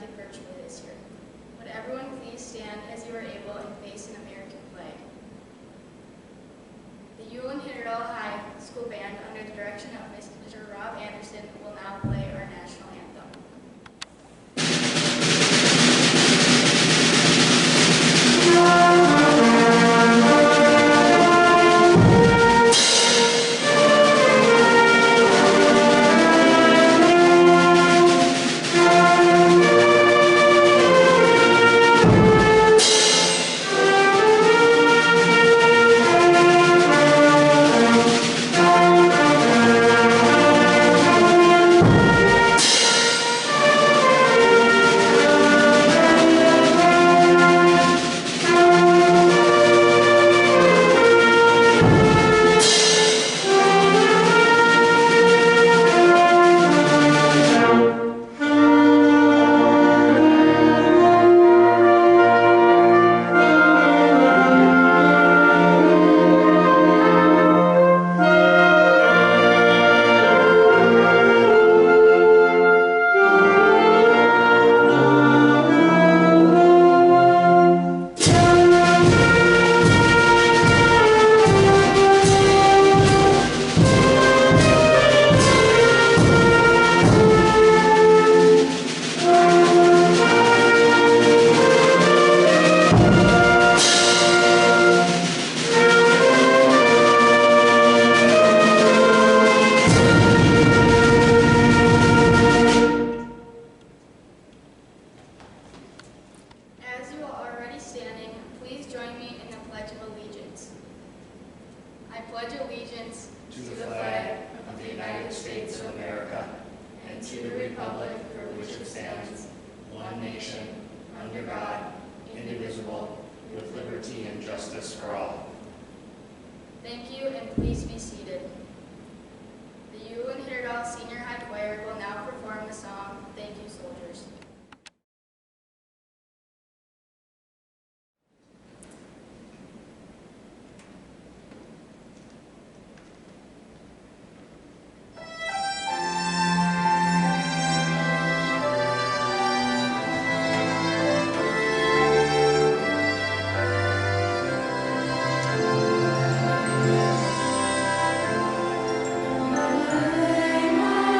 conducted virtually this year. Would everyone please stand as you are able and face an American flag? The Ulen-Hitterdal High School Band, under the direction of Mr. Rob Anderson, will now play our national anthem. As you are already standing, please join me in the Pledge of Allegiance. I pledge allegiance to the flag of the United States of America and to the republic for which it stands, one nation, under God, indivisible, with liberty and justice for all. Thank you, and please be seated. The Ulen-Hitterdal Senior High Choir will now perform the song, Thank You, Soldiers. My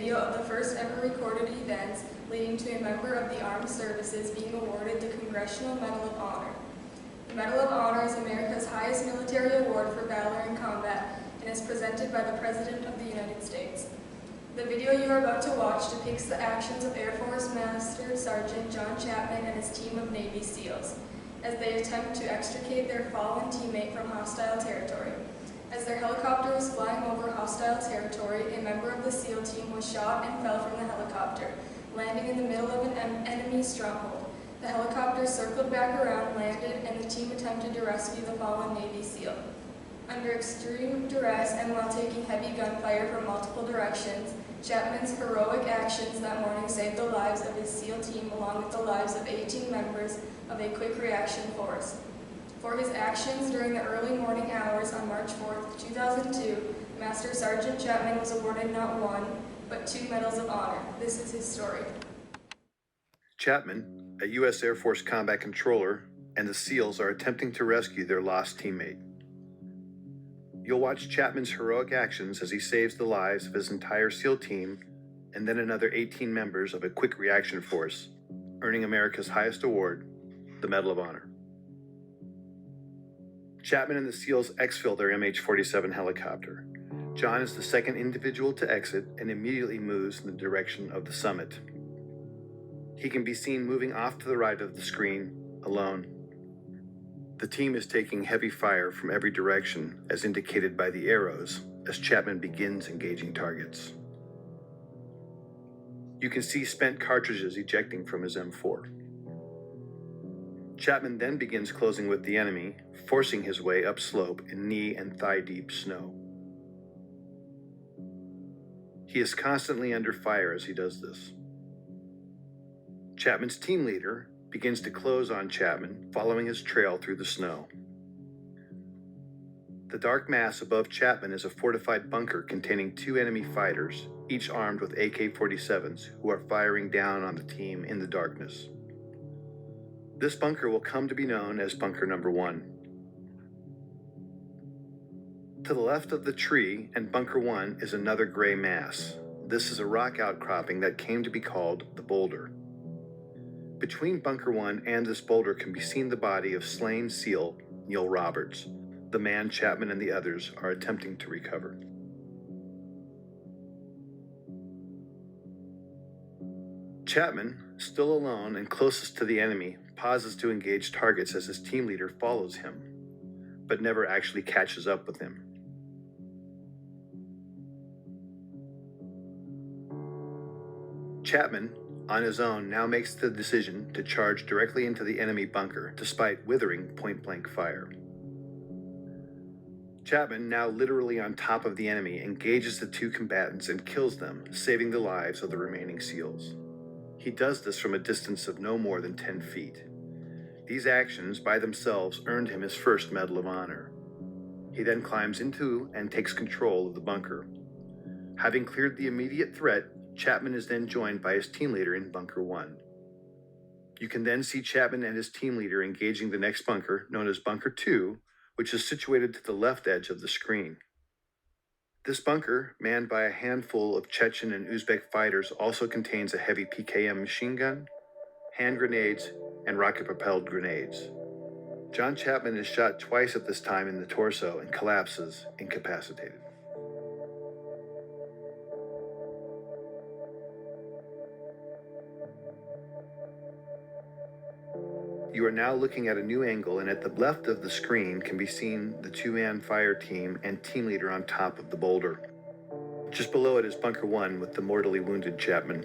video of the first ever recorded events leading to a member of the Armed Services being awarded the Congressional Medal of Honor. The Medal of Honor is America's highest military award for valor in combat and is presented by the President of the United States. The video you are about to watch depicts the actions of Air Force Master Sergeant John Chapman and his team of Navy SEALs as they attempt to extricate their fallen teammate from hostile territory. As their helicopter was flying over hostile territory, a member of the SEAL team was shot and fell from the helicopter, landing in the middle of an enemy stronghold. The helicopter circled back around, landed, and the team attempted to rescue the fallen Navy SEAL. Under extreme duress and while taking heavy gunfire from multiple directions, Chapman's heroic actions that morning saved the lives of his SEAL team along with the lives of 18 members of a quick reaction force. For his actions during the early morning hours on March 4, 2002, Master Sergeant Chapman was awarded not one, but 2 Medals of Honor. This is his story. Chapman, a U.S. Air Force combat controller, and the SEALs are attempting to rescue their lost teammate. You'll watch Chapman's heroic actions as he saves the lives of his entire SEAL team and then another 18 members of a quick reaction force, earning America's highest award, the Medal of Honor. Chapman and the SEALs exfil their MH-47 helicopter. John is the second individual to exit and immediately moves in the direction of the summit. He can be seen moving off to the right of the screen, alone. The team is taking heavy fire from every direction, as indicated by the arrows, as Chapman begins engaging targets. You can see spent cartridges ejecting from his M4. Chapman then begins closing with the enemy, forcing his way upslope in knee and thigh-deep snow. He is constantly under fire as he does this. Chapman's team leader begins to close on Chapman, following his trail through the snow. The dark mass above Chapman is a fortified bunker containing 2 enemy fighters, each armed with AK-47s, who are firing down on the team in the darkness. This bunker will come to be known as Bunker Number 1. To the left of the tree and Bunker 1 is another gray mass. This is a rock outcropping that came to be called the Boulder. Between Bunker 1 and this boulder can be seen the body of slain SEAL Neil Roberts, the man Chapman and the others are attempting to recover. Chapman, still alone and closest to the enemy, pauses to engage targets as his team leader follows him, but never actually catches up with him. Chapman, on his own, now makes the decision to charge directly into the enemy bunker, despite withering point-blank fire. Chapman, now literally on top of the enemy, engages the 2 combatants and kills them, saving the lives of the remaining SEALs. He does this from a distance of no more than 10 feet. These actions by themselves earned him his first Medal of Honor. He then climbs into and takes control of the bunker. Having cleared the immediate threat, Chapman is then joined by his team leader in Bunker 1. You can then see Chapman and his team leader engaging the next bunker, known as Bunker 2, which is situated to the left edge of the screen. This bunker, manned by a handful of Chechen and Uzbek fighters, also contains a heavy PKM machine gun, hand grenades, and rocket-propelled grenades. John Chapman is shot twice at this time in the torso and collapses, incapacitated. You are now looking at a new angle, and at the left of the screen can be seen the 2-man fire team and team leader on top of the boulder. Just below it is Bunker 1 with the mortally wounded Chapman.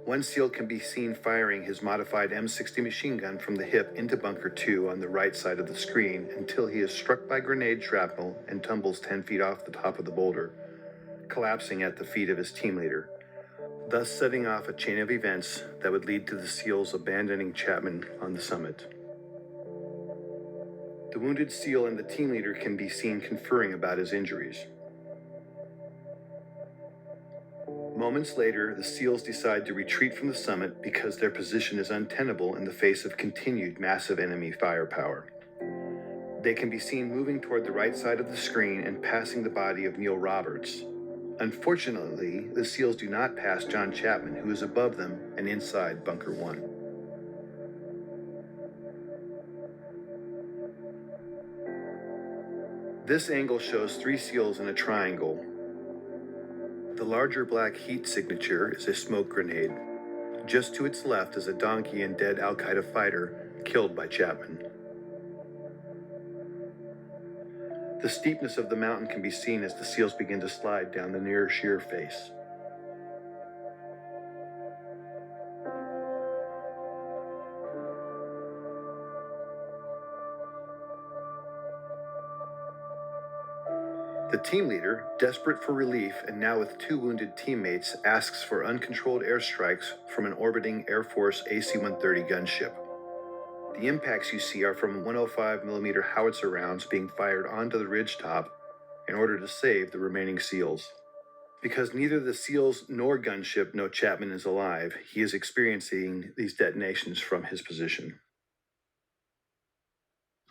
One SEAL can be seen firing his modified M60 machine gun from the hip into Bunker 2 on the right side of the screen until he is struck by grenade shrapnel and tumbles 10 feet off the top of the boulder, collapsing at the feet of his team leader, thus setting off a chain of events that would lead to the SEALs abandoning Chapman on the summit. The wounded SEAL and the team leader can be seen conferring about his injuries. Moments later, the SEALs decide to retreat from the summit because their position is untenable in the face of continued massive enemy firepower. They can be seen moving toward the right side of the screen and passing the body of Neil Roberts, Unfortunately, the SEALs do not pass John Chapman, who is above them and inside Bunker 1. This angle shows 3 SEALs in a triangle. The larger black heat signature is a smoke grenade. Just to its left is a donkey and dead Al-Qaeda fighter killed by Chapman. The steepness of the mountain can be seen as the SEALs begin to slide down the near sheer face. The team leader, desperate for relief and now with 2 wounded teammates, asks for uncontrolled airstrikes from an orbiting Air Force AC-130 gunship. The impacts you see are from 105mm howitzer rounds being fired onto the ridgetop in order to save the remaining SEALs. Because neither the SEALs nor gunship know Chapman is alive, he is experiencing these detonations from his position.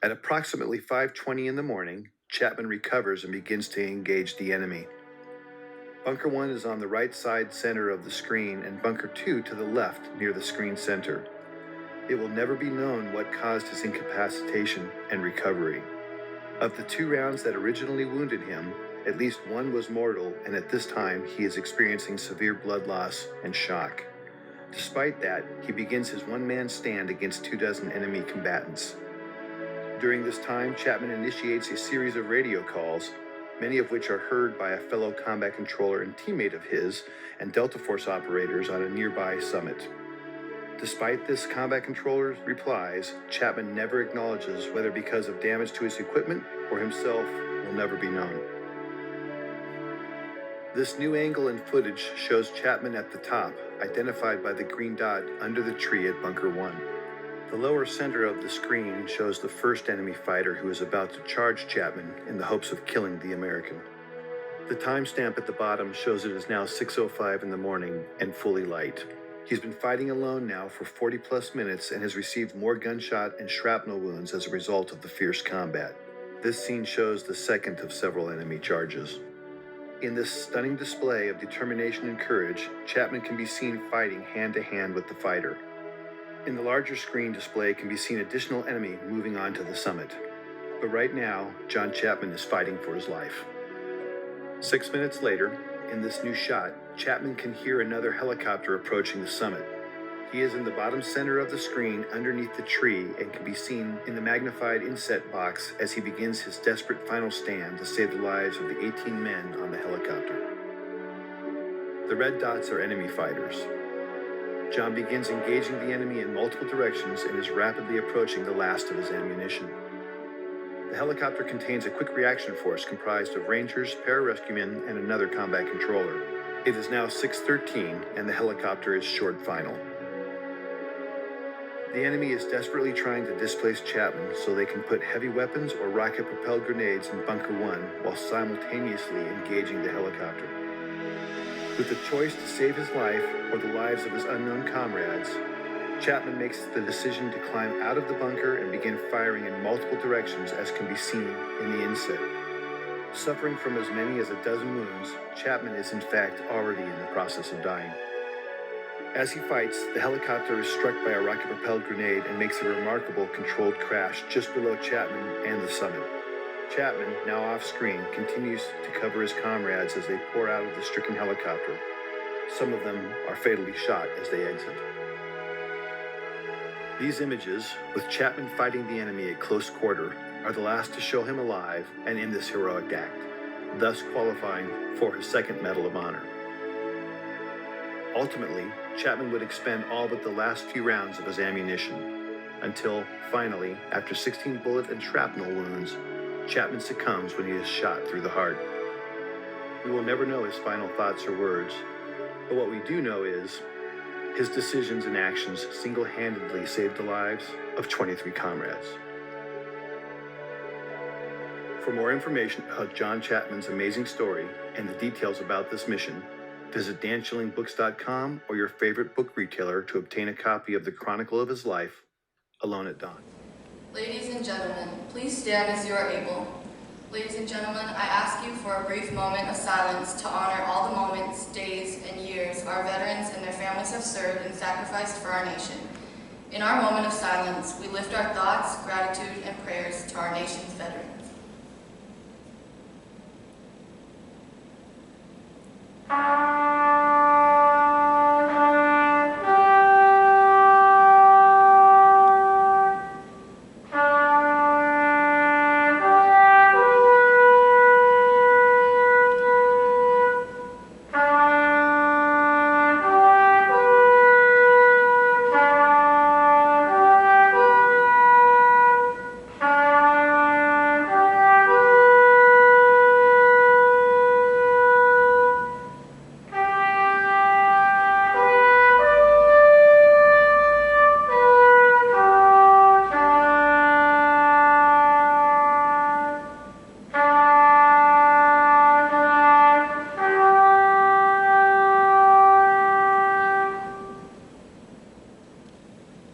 At approximately 5:20 in the morning, Chapman recovers and begins to engage the enemy. Bunker 1 is on the right side center of the screen and Bunker 2 to the left near the screen center. It will never be known what caused his incapacitation and recovery. Of the 2 rounds that originally wounded him, at least 1 was mortal, and at this time he is experiencing severe blood loss and shock. Despite that, he begins his one-man stand against 24 enemy combatants. During this time, Chapman initiates a series of radio calls, many of which are heard by a fellow combat controller and teammate of his and Delta Force operators on a nearby summit. Despite this combat controller's replies, Chapman never acknowledges whether because of damage to his equipment or himself will never be known. This new angle and footage shows Chapman at the top, identified by the green dot under the tree at Bunker 1. The lower center of the screen shows the first enemy fighter who is about to charge Chapman in the hopes of killing the American. The timestamp at the bottom shows it is now 6:05 in the morning and fully light. He's been fighting alone now for 40+ minutes and has received more gunshot and shrapnel wounds as a result of the fierce combat. This scene shows the second of several enemy charges. In this stunning display of determination and courage, Chapman can be seen fighting hand to hand with the fighter. In the larger screen display can be seen additional enemy moving on to the summit. But right now, John Chapman is fighting for his life. 6 minutes later, in this new shot, Chapman can hear another helicopter approaching the summit. He is in the bottom center of the screen underneath the tree and can be seen in the magnified inset box as he begins his desperate final stand to save the lives of the 18 men on the helicopter. The red dots are enemy fighters. John begins engaging the enemy in multiple directions and is rapidly approaching the last of his ammunition. The helicopter contains a quick reaction force comprised of Rangers, pararescuemen, and another combat controller. It is now 6:13 and the helicopter is short final. The enemy is desperately trying to displace Chapman so they can put heavy weapons or rocket-propelled grenades in Bunker 1 while simultaneously engaging the helicopter. With the choice to save his life or the lives of his unknown comrades, Chapman makes the decision to climb out of the bunker and begin firing in multiple directions as can be seen in the inset. Suffering from as many as a dozen wounds, Chapman is in fact already in the process of dying. As he fights, the helicopter is struck by a rocket-propelled grenade and makes a remarkable controlled crash just below Chapman and the summit. Chapman, now off-screen, continues to cover his comrades as they pour out of the stricken helicopter. Some of them are fatally shot as they exit. These images, with Chapman fighting the enemy at close quarter, are the last to show him alive and in this heroic act, thus qualifying for his second Medal of Honor. Ultimately, Chapman would expend all but the last few rounds of his ammunition, until, finally, after 16 bullet and shrapnel wounds, Chapman succumbs when he is shot through the heart. We will never know his final thoughts or words, but what we do know is his decisions and actions single-handedly saved the lives of 23 comrades. For more information about John Chapman's amazing story and the details about this mission, visit danschillingbooks.com or your favorite book retailer to obtain a copy of the Chronicle of his life, Alone at Dawn. Ladies and gentlemen, please stand as you are able. Ladies and gentlemen, I ask you for a brief moment of silence to honor all the moments, days, and years our veterans and their families have served and sacrificed for our nation. In our moment of silence, we lift our thoughts, gratitude, and prayers to our nation's veterans.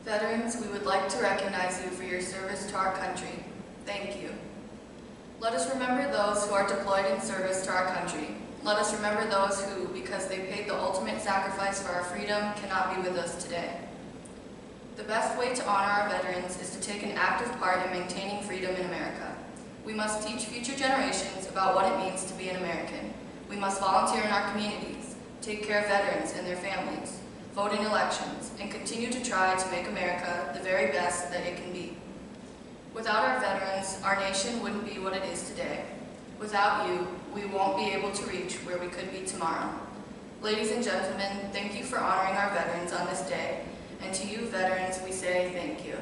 Veterans, we would like to recognize you for your service to our country. Thank you. Let us remember those who are deployed in service to our country. Let us remember those who, because they paid the ultimate sacrifice for our freedom, cannot be with us today. The best way to honor our veterans is to take an active part in maintaining freedom in America. We must teach future generations about what it means to be an American. We must volunteer in our communities, take care of veterans and their families, vote in elections, and continue to try to make America the very best that it can be. Without our veterans, our nation wouldn't be what it is today. Without you, we won't be able to reach where we could be tomorrow. Ladies and gentlemen, thank you for honoring our veterans on this day. And to you, veterans, we say thank you.